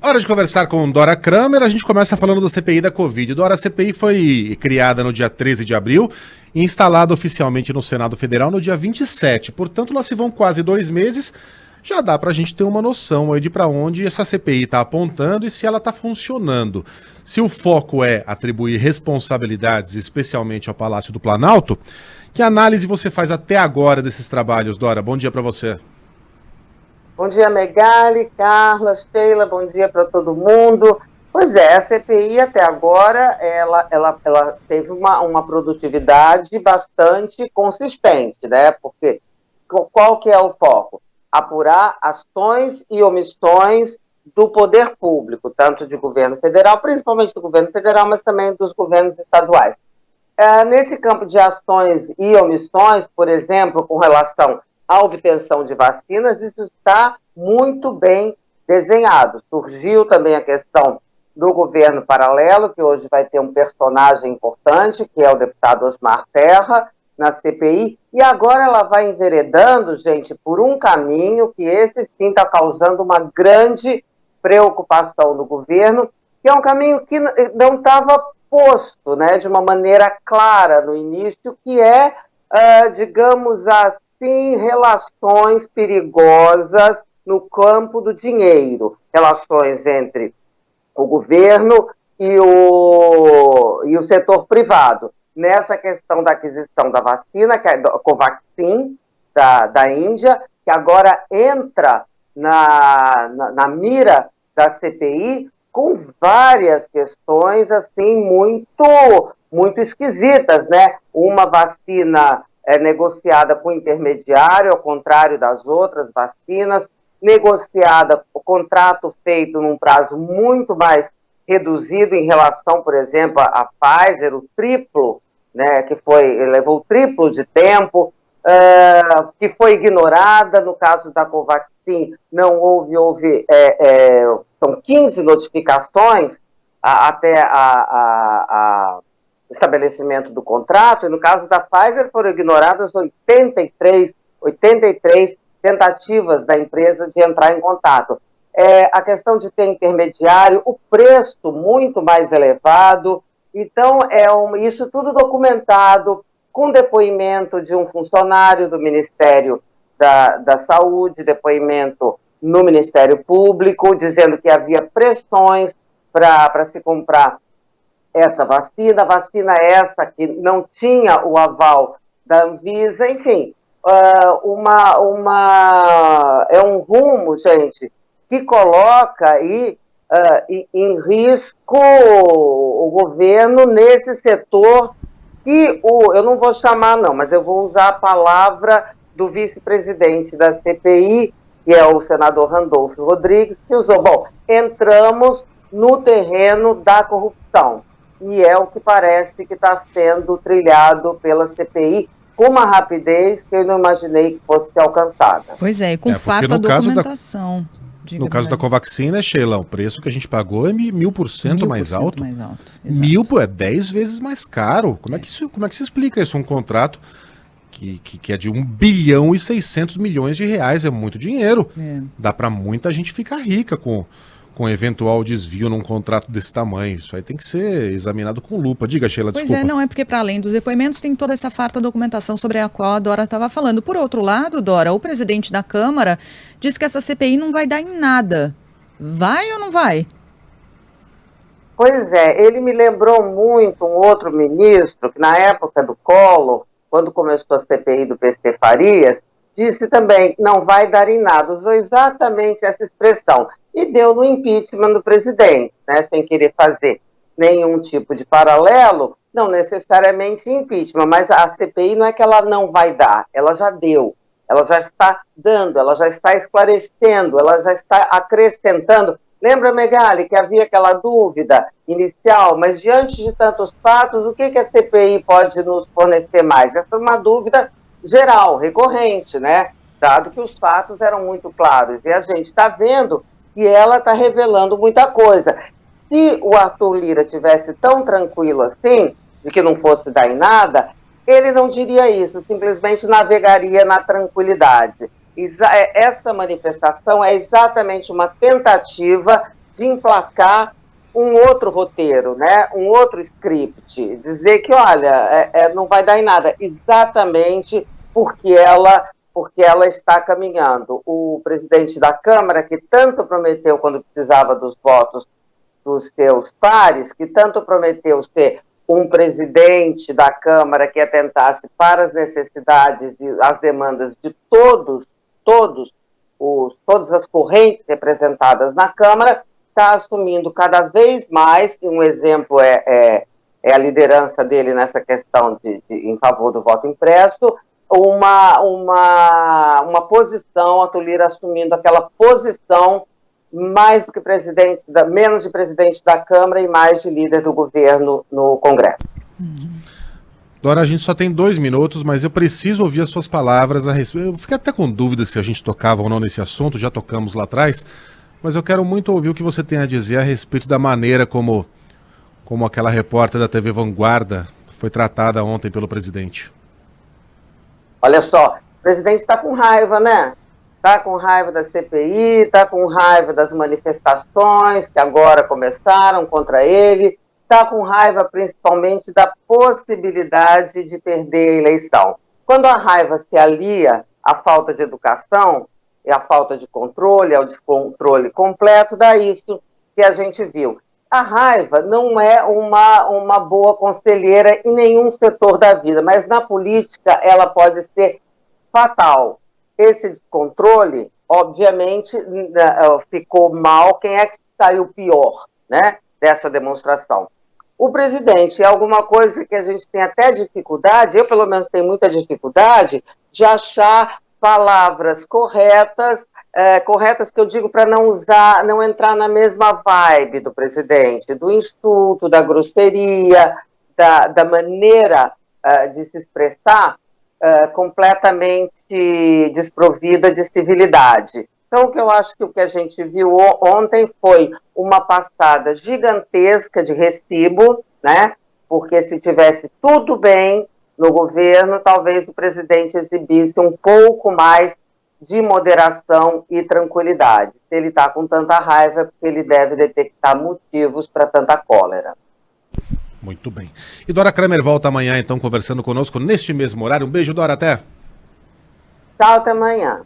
Hora de conversar com Dora Kramer. A gente começa falando da CPI da Covid. Dora, a CPI foi criada no dia 13 de abril e instalada oficialmente no Senado Federal no dia 27. Portanto, lá se vão quase 2 meses. Já dá pra gente ter uma noção aí de pra onde essa CPI tá apontando e se ela tá funcionando. Se o foco é atribuir responsabilidades, especialmente ao Palácio do Planalto, que análise você faz até agora desses trabalhos, Dora? Bom dia pra você. Bom dia, Megali, Carla, Sheila, bom dia para todo mundo. Pois é, a CPI até agora, ela teve uma produtividade bastante consistente, né? Porque qual que é o foco? Apurar ações e omissões do poder público, tanto de governo federal, principalmente do governo federal, mas também dos governos estaduais. Nesse campo de ações e omissões, por exemplo, com relação à obtenção de vacinas, isso está muito bem desenhado. Surgiu também a questão do governo paralelo, que hoje vai ter um personagem importante, que é o deputado Osmar Terra, na CPI, e agora ela vai enveredando, gente, por um caminho que esse sim está causando uma grande preocupação no governo, que é um caminho que não estava posto, né, de uma maneira clara no início, que é, digamos assim, relações perigosas no campo do dinheiro, relações entre o governo e o setor privado. Nessa questão da aquisição da vacina, que é a Covaxin, da Índia, que agora entra na mira da CPI, com várias questões assim muito esquisitas, né? Uma vacina negociada com intermediário, ao contrário das outras vacinas, negociada, o contrato feito num prazo muito mais reduzido em relação, por exemplo, à Pfizer, o triplo, né? Levou o triplo de tempo, que foi ignorada. No caso da Covaxin, não houve são 15 notificações até o estabelecimento do contrato, e no caso da Pfizer foram ignoradas 83 tentativas da empresa de entrar em contato. A questão de ter intermediário, o preço muito mais elevado. Então, isso tudo documentado com depoimento de um funcionário do Ministério da Saúde, depoimento no Ministério Público, dizendo que havia pressões para se comprar essa vacina essa que não tinha o aval da Anvisa, enfim, é um rumo, gente, que coloca aí em risco o governo nesse setor que eu não vou chamar não, mas eu vou usar a palavra do vice-presidente da CPI, que é o senador Randolfo Rodrigues, que usou, entramos no terreno da corrupção, e é o que parece que está sendo trilhado pela CPI com uma rapidez que eu não imaginei que fosse ser alcançada. Pois é, e com farta documentação. No caso da Covaxin, né, Sheila, o preço que a gente pagou é 1000% mais alto. Mais alto, é 10 vezes mais caro. Como é que se explica isso? Um contrato que é de 1 bilhão e 600 milhões de reais, é muito dinheiro. Dá para muita gente ficar rica com eventual desvio num contrato desse tamanho. Isso aí tem que ser examinado com lupa. Diga, Sheila, desculpa. Pois não é porque para além dos depoimentos tem toda essa farta documentação sobre a qual a Dora estava falando. Por outro lado, Dora, o presidente da Câmara diz que essa CPI não vai dar em nada. Vai ou não vai? Pois é, ele me lembrou muito um outro ministro que na época do Collor, quando começou a CPI do PC Farias, disse também, não vai dar em nada. Usou exatamente essa expressão. E deu no impeachment do presidente, né, sem querer fazer nenhum tipo de paralelo, não necessariamente impeachment, mas a CPI não é que ela não vai dar, ela já deu, ela já está dando, ela já está esclarecendo, ela já está acrescentando. Lembra, Megali, que havia aquela dúvida inicial, mas diante de tantos fatos, o que a CPI pode nos fornecer mais? Essa é uma dúvida geral, recorrente, né? Dado que os fatos eram muito claros, e a gente está vendo que ela está revelando muita coisa. Se o Arthur Lira tivesse tão tranquilo assim, de que não fosse dar em nada, ele não diria isso, simplesmente navegaria na tranquilidade. Essa manifestação é exatamente uma tentativa de emplacar um outro roteiro, né? Um outro script, dizer que, olha, não vai dar em nada, exatamente porque ela está caminhando. O presidente da Câmara, que tanto prometeu quando precisava dos votos dos seus pares, que tanto prometeu ser um presidente da Câmara que atentasse para as necessidades e as demandas de todas as correntes representadas na Câmara, está assumindo cada vez mais, e um exemplo é a liderança dele nessa questão em favor do voto impresso, uma posição, a Tulira assumindo aquela posição mais do que menos de presidente da Câmara e mais de líder do governo no Congresso. Dora, a gente só tem 2 minutos, mas eu preciso ouvir as suas palavras a respeito. Eu fiquei até com dúvida se a gente tocava ou não nesse assunto, já tocamos lá atrás, mas eu quero muito ouvir o que você tem a dizer a respeito da maneira como aquela repórter da TV Vanguarda foi tratada ontem pelo presidente. Olha só, o presidente está com raiva, né? Está com raiva da CPI, está com raiva das manifestações que agora começaram contra ele, está com raiva principalmente da possibilidade de perder a eleição. Quando a raiva se alia à falta de educação e à falta de controle, ao descontrole completo, dá isso que a gente viu. A raiva não é uma boa conselheira em nenhum setor da vida, mas na política ela pode ser fatal. Esse descontrole, obviamente, ficou mal. Quem é que saiu pior, né, dessa demonstração? O presidente é alguma coisa que a gente tem até dificuldade, eu pelo menos tenho muita dificuldade, de achar palavras corretas que eu digo para não entrar na mesma vibe do presidente, do insulto, da grosseria, da maneira de se expressar, completamente desprovida de civilidade. Então, eu acho que o que a gente viu ontem foi uma passada gigantesca de recibo, né? Porque se tivesse tudo bem no governo, talvez o presidente exibisse um pouco mais de moderação e tranquilidade. Se ele está com tanta raiva, é porque ele deve detectar motivos para tanta cólera. Muito bem. E Dora Kramer volta amanhã, então, conversando conosco neste mesmo horário. Um beijo, Dora, até. Tchau, até amanhã.